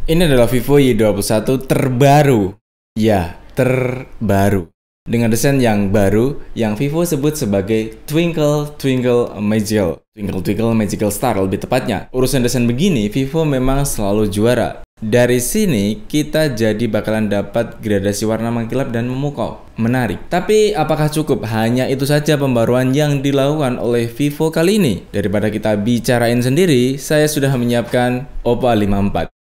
Ini adalah Vivo Y21 terbaru. Ya, terbaru. Dengan desain yang baru, yang Vivo sebut sebagai Twinkle Twinkle Magical. Twinkle Twinkle Magical Star lebih tepatnya. Urusan desain begini, Vivo memang selalu juara. Dari sini, kita jadi bakalan dapat gradasi warna mengkilap dan memukau. Menarik. Tapi apakah cukup? Hanya itu saja pembaruan yang dilakukan oleh Vivo kali ini. Daripada kita bicarain sendiri, saya sudah menyiapkan Oppo A54.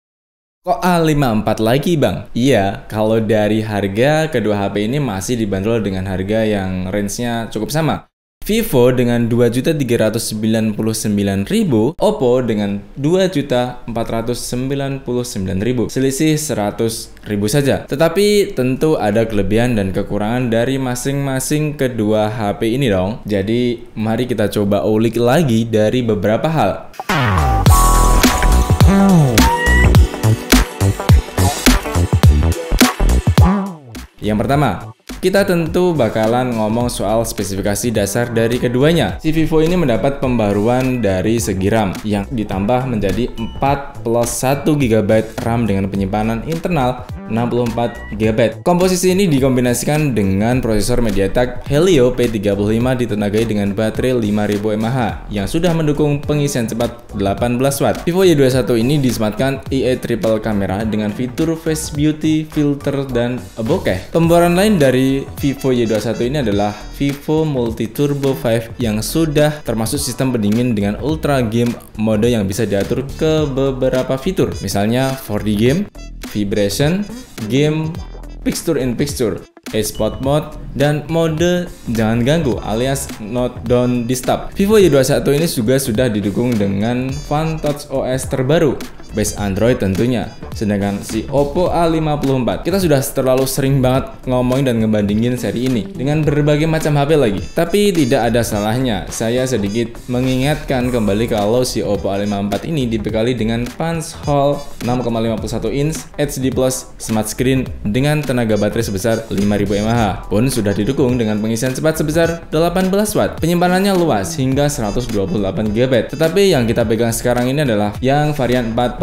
Kok A54 lagi bang? Iya, kalau dari harga kedua HP ini masih dibanderol dengan harga yang range-nya cukup sama. Vivo dengan 2.399.000, Oppo dengan 2.499.000, selisih 100.000 saja. Tetapi tentu ada kelebihan dan kekurangan dari masing-masing kedua HP ini dong. Jadi mari kita coba ulik lagi dari beberapa hal. Yang pertama, kita tentu bakalan ngomong soal spesifikasi dasar dari keduanya. Si Vivo ini mendapat pembaruan dari segi RAM yang ditambah menjadi 4 plus 1 GB RAM dengan penyimpanan internal 64 GB. Komposisi ini dikombinasikan dengan prosesor MediaTek Helio P35 ditenagai dengan baterai 5000 mAh yang sudah mendukung pengisian cepat 18 Watt. Vivo Y21 ini disematkan IA triple kamera dengan fitur Face Beauty, filter, dan bokeh. Pembaruan lain dari Vivo Y21 ini adalah Vivo Multi Turbo 5 yang sudah termasuk sistem pendingin dengan Ultra Game mode yang bisa diatur ke beberapa fitur, misalnya 4D game, vibration, game, picture in picture, spot mode, dan mode jangan ganggu alias not don't disturb. Vivo Y21 ini juga sudah didukung dengan One Touch OS terbaru base Android tentunya. Sedangkan si Oppo A54, kita sudah terlalu sering banget ngomongin dan ngebandingin seri ini dengan berbagai macam HP lagi. Tapi tidak ada salahnya saya sedikit mengingatkan kembali kalau si Oppo A54 ini dibekali dengan punch hole 6,51 inch HD Plus Smart Screen dengan tenaga baterai sebesar 5000 mAh. Pun sudah didukung dengan pengisian cepat sebesar 18 Watt. Penyimpanannya luas hingga 128 GB. Tetapi yang kita pegang sekarang ini adalah yang varian 4/64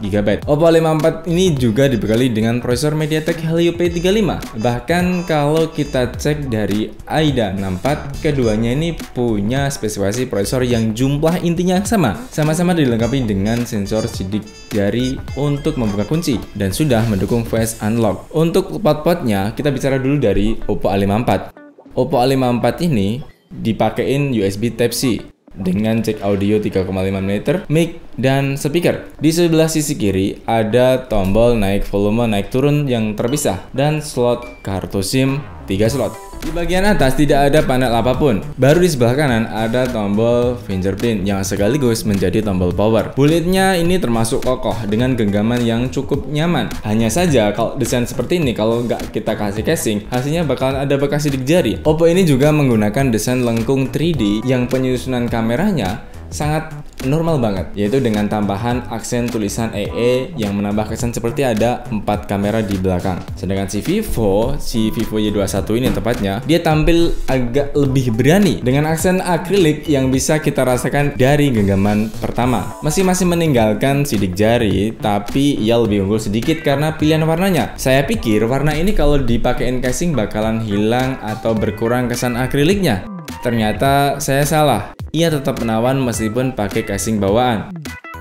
GB. Oppo A54 ini juga dibekali dengan prosesor MediaTek Helio P35. Bahkan kalau kita cek dari AIDA 64, keduanya ini punya spesifikasi prosesor yang jumlah intinya sama. Sama-sama dilengkapi dengan sensor sidik jari untuk membuka kunci dan sudah mendukung voice unlock. Untuk port-portnya, kita bicara dulu dari Oppo A54. Oppo A54 ini dipakein USB Type-C dengan jack audio 3,5 mm, mic, dan speaker. Di sebelah sisi kiri ada tombol naik volume naik turun yang terpisah dan slot kartu SIM 3 slot. Di bagian atas tidak ada panel apapun. Baru di sebelah kanan ada tombol fingerprint yang sekaligus menjadi tombol power. Bulletnya ini termasuk kokoh dengan genggaman yang cukup nyaman. Hanya saja kalau desain seperti ini kalau nggak kita kasih casing, hasilnya bakalan ada bekas sidik jari. Oppo ini juga menggunakan desain lengkung 3D yang penyusunan kameranya sangat normal banget, yaitu dengan tambahan aksen tulisan EE yang menambah kesan seperti ada 4 kamera di belakang. Sedangkan si Vivo Y21 ini tepatnya, dia tampil agak lebih berani dengan aksen akrilik yang bisa kita rasakan dari genggaman pertama. Masih meninggalkan sidik jari, tapi ia lebih unggul sedikit karena pilihan warnanya. Saya pikir warna ini kalau dipakein casing bakalan hilang atau berkurang kesan akriliknya. Ternyata saya salah. Ia tetap menawan meskipun pakai casing bawaan.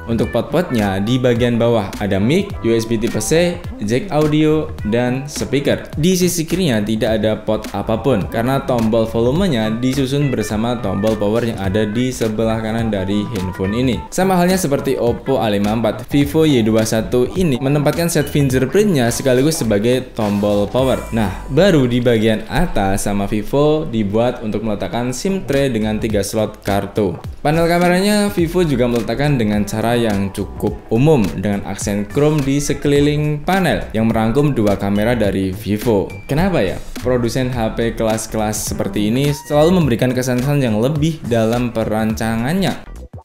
Untuk port-portnya di bagian bawah ada mic, USB Type-C, jack audio, dan speaker. Di sisi kirinya tidak ada port apapun karena tombol volumenya disusun bersama tombol power yang ada di sebelah kanan dari handphone ini. Sama halnya seperti Oppo A54, Vivo Y21 ini menempatkan set fingerprintnya sekaligus sebagai tombol power. Nah, baru di bagian atas sama Vivo dibuat untuk meletakkan SIM tray dengan 3 slot kartu. Panel kameranya Vivo juga meletakkan dengan cara yang cukup umum dengan aksen chrome di sekeliling panel yang merangkum 2 kamera dari Vivo. Kenapa ya? Produsen HP kelas-kelas seperti ini selalu memberikan kesan-kesan yang lebih dalam perancangannya.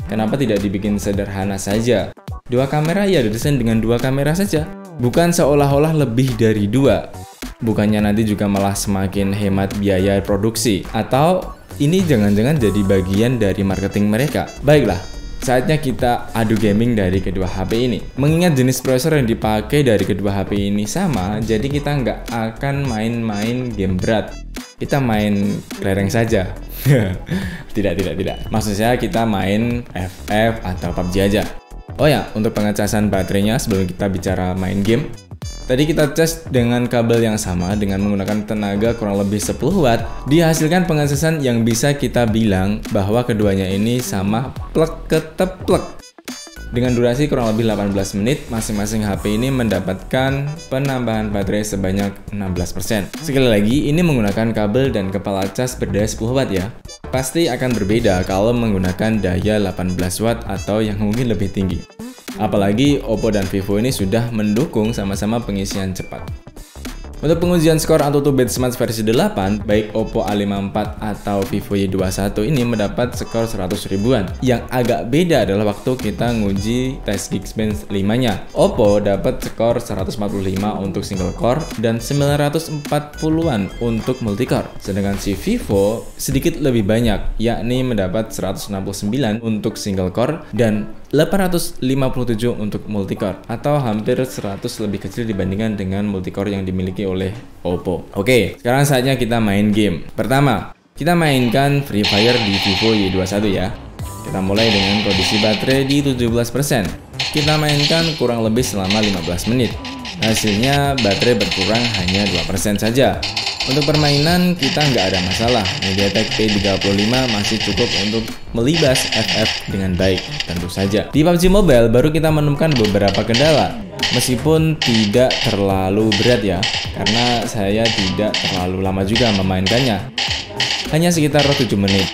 Kenapa tidak dibikin sederhana saja? 2 kamera ya didesain dengan 2 kamera saja. Bukan seolah-olah lebih dari 2. Bukannya nanti juga malah semakin hemat biaya produksi. Atau ini jangan-jangan jadi bagian dari marketing mereka. Baiklah, Saatnya kita adu gaming dari kedua HP ini. Mengingat jenis prosesor yang dipakai dari kedua HP ini sama, jadi kita nggak akan main-main game berat. Kita main kelereng saja. Tidak. Maksud saya kita main FF atau PUBG aja. Oh ya, untuk pengecasan baterainya sebelum kita bicara main game, tadi kita tes dengan kabel yang sama dengan menggunakan tenaga kurang lebih 10 watt. Dihasilkan pengecasan yang bisa kita bilang bahwa keduanya ini sama plek keteplek. Dengan durasi kurang lebih 18 menit, masing-masing HP ini mendapatkan penambahan baterai sebanyak 16%. Sekali lagi, ini menggunakan kabel dan kepala cas berdaya 10 watt ya. Pasti akan berbeda kalau menggunakan daya 18 watt atau yang mungkin lebih tinggi. Apalagi Oppo dan Vivo ini sudah mendukung sama-sama pengisian cepat. Untuk pengujian skor AnTuTu Benchmark versi 8, baik Oppo A54 atau Vivo Y21 ini mendapat skor 100 ribuan. Yang agak beda adalah waktu kita nguji tes Geekbench 5-nya. Oppo dapat skor 145 untuk single core dan 940-an untuk multicore. Sedangkan si Vivo sedikit lebih banyak, yakni mendapat 169 untuk single core dan 857 untuk multicore, atau hampir 100 lebih kecil dibandingkan dengan multicore yang dimiliki oleh Oppo. Oke, sekarang saatnya kita main game. Pertama, kita mainkan Free Fire di Vivo Y21 ya. Kita mulai dengan kondisi baterai di 17%. Kita mainkan kurang lebih selama 15 menit. Hasilnya baterai berkurang hanya 2% saja. Untuk permainan kita nggak ada masalah, MediaTek P35 masih cukup untuk melibas FF dengan baik, tentu saja. Di PUBG Mobile baru kita menemukan beberapa kendala, meskipun tidak terlalu berat ya, karena saya tidak terlalu lama juga memainkannya, hanya sekitar 7 menit.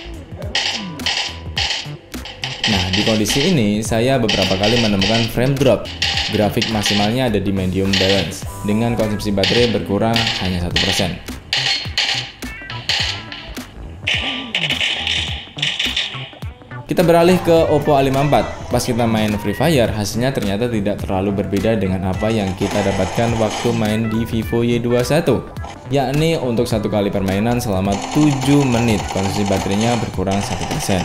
Nah, di kondisi ini saya beberapa kali menemukan frame drop. Grafik maksimalnya ada di medium balance, dengan konsumsi baterai berkurang hanya 1%. Kita beralih ke Oppo A54. Pas kita main Free Fire, hasilnya ternyata tidak terlalu berbeda dengan apa yang kita dapatkan waktu main di Vivo Y21. Yakni untuk satu kali permainan selama 7 menit, konsumsi baterainya berkurang 1%.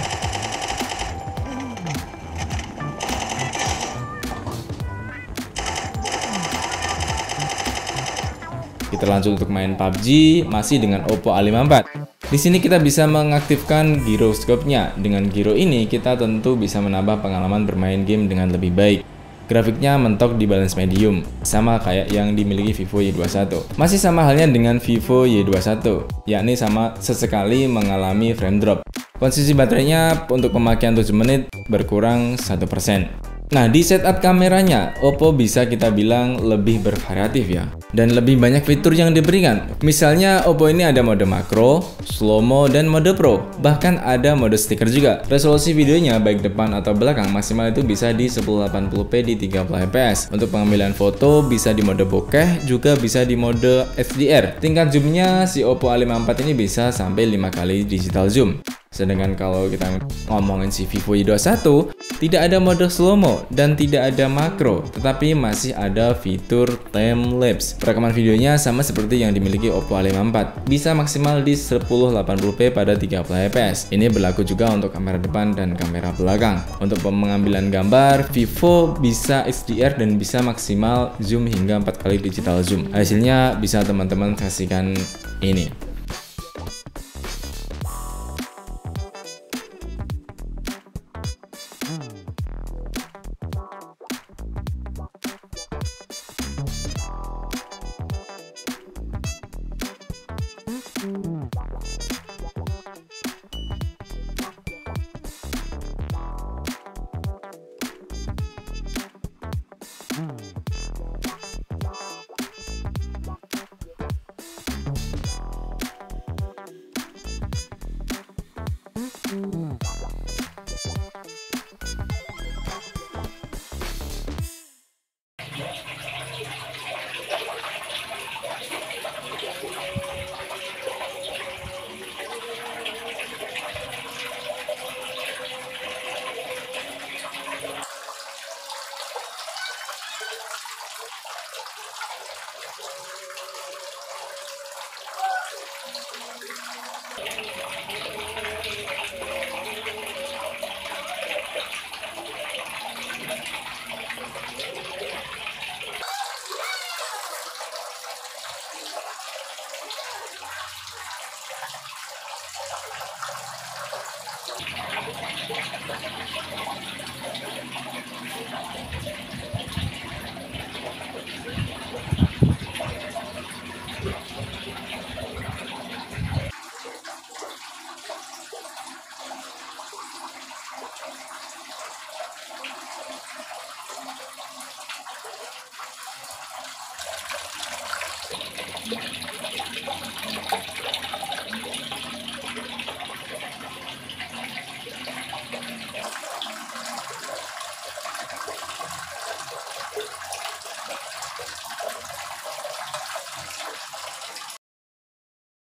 Kita lanjut untuk main PUBG, masih dengan Oppo A54. Di sini kita bisa mengaktifkan gyroscope-nya. Dengan gyro ini kita tentu bisa menambah pengalaman bermain game dengan lebih baik. Grafiknya mentok di balance medium, sama kayak yang dimiliki Vivo Y21. Masih sama halnya dengan Vivo Y21, yakni sama sesekali mengalami frame drop. Konsumsi baterainya untuk pemakaian 7 menit berkurang 1%. Nah, di setup kameranya, Oppo bisa kita bilang lebih bervariatif ya, dan lebih banyak fitur yang diberikan. Misalnya, Oppo ini ada mode makro, slow-mo, dan mode pro. Bahkan ada mode stiker juga. Resolusi videonya baik depan atau belakang maksimal itu bisa di 1080p di 30 fps. Untuk pengambilan foto bisa di mode bokeh, juga bisa di mode HDR. Tingkat zoomnya si Oppo A54 ini bisa sampai 5 kali digital zoom. Sedangkan kalau kita ngomongin si Vivo Y21, tidak ada mode slow-mo dan tidak ada makro, tetapi masih ada fitur time-lapse. Perekaman videonya sama seperti yang dimiliki Oppo A54, bisa maksimal di 1080p pada 30 fps. Ini berlaku juga untuk kamera depan dan kamera belakang. Untuk pengambilan gambar, Vivo bisa HDR dan bisa maksimal zoom hingga 4 kali digital zoom. Hasilnya bisa teman-teman saksikan ini.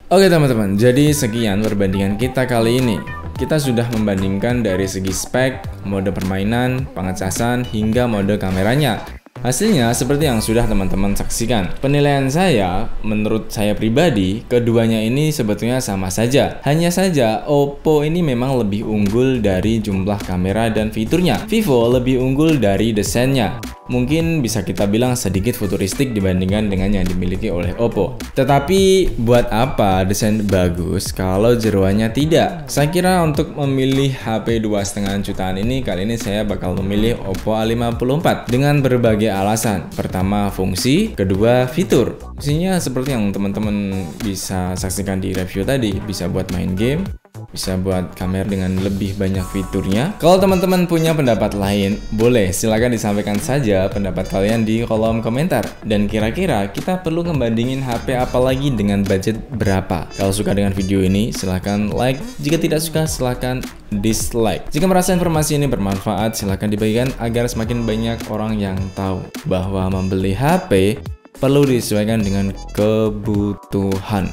Oke teman-teman, jadi sekian perbandingan kita kali ini. Kita sudah membandingkan dari segi spek, mode permainan, pengecasan, hingga mode kameranya. Hasilnya seperti yang sudah teman-teman saksikan. Penilaian saya, menurut saya pribadi, keduanya ini sebetulnya sama saja. Hanya saja Oppo ini memang lebih unggul dari jumlah kamera dan fiturnya. Vivo lebih unggul dari desainnya. Mungkin bisa kita bilang sedikit futuristik dibandingkan dengan yang dimiliki oleh Oppo. Tetapi buat apa desain bagus kalau jeroannya tidak? Saya kira untuk memilih HP 2,5 jutaan ini, kali ini saya bakal memilih Oppo A54 dengan berbagai alasan. Pertama, fungsi, kedua, fitur. Fungsinya seperti yang teman-teman bisa saksikan di review tadi, bisa buat main game, bisa buat kamera dengan lebih banyak fiturnya. Kalau teman-teman punya pendapat lain, boleh silakan disampaikan saja pendapat kalian di kolom komentar. Dan kira-kira kita perlu ngebandingin HP apa lagi dengan budget berapa? Kalau suka dengan video ini, silahkan like. Jika tidak suka, silahkan dislike. Jika merasa informasi ini bermanfaat, silahkan dibagikan agar semakin banyak orang yang tahu bahwa membeli HP perlu disesuaikan dengan kebutuhan.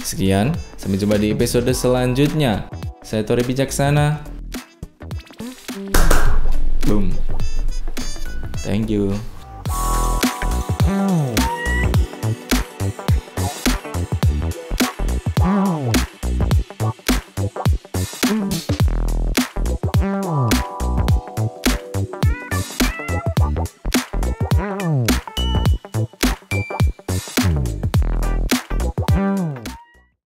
Sekian, sampai jumpa di episode selanjutnya. Saya Tori Bijaksana. Boom. Thank you.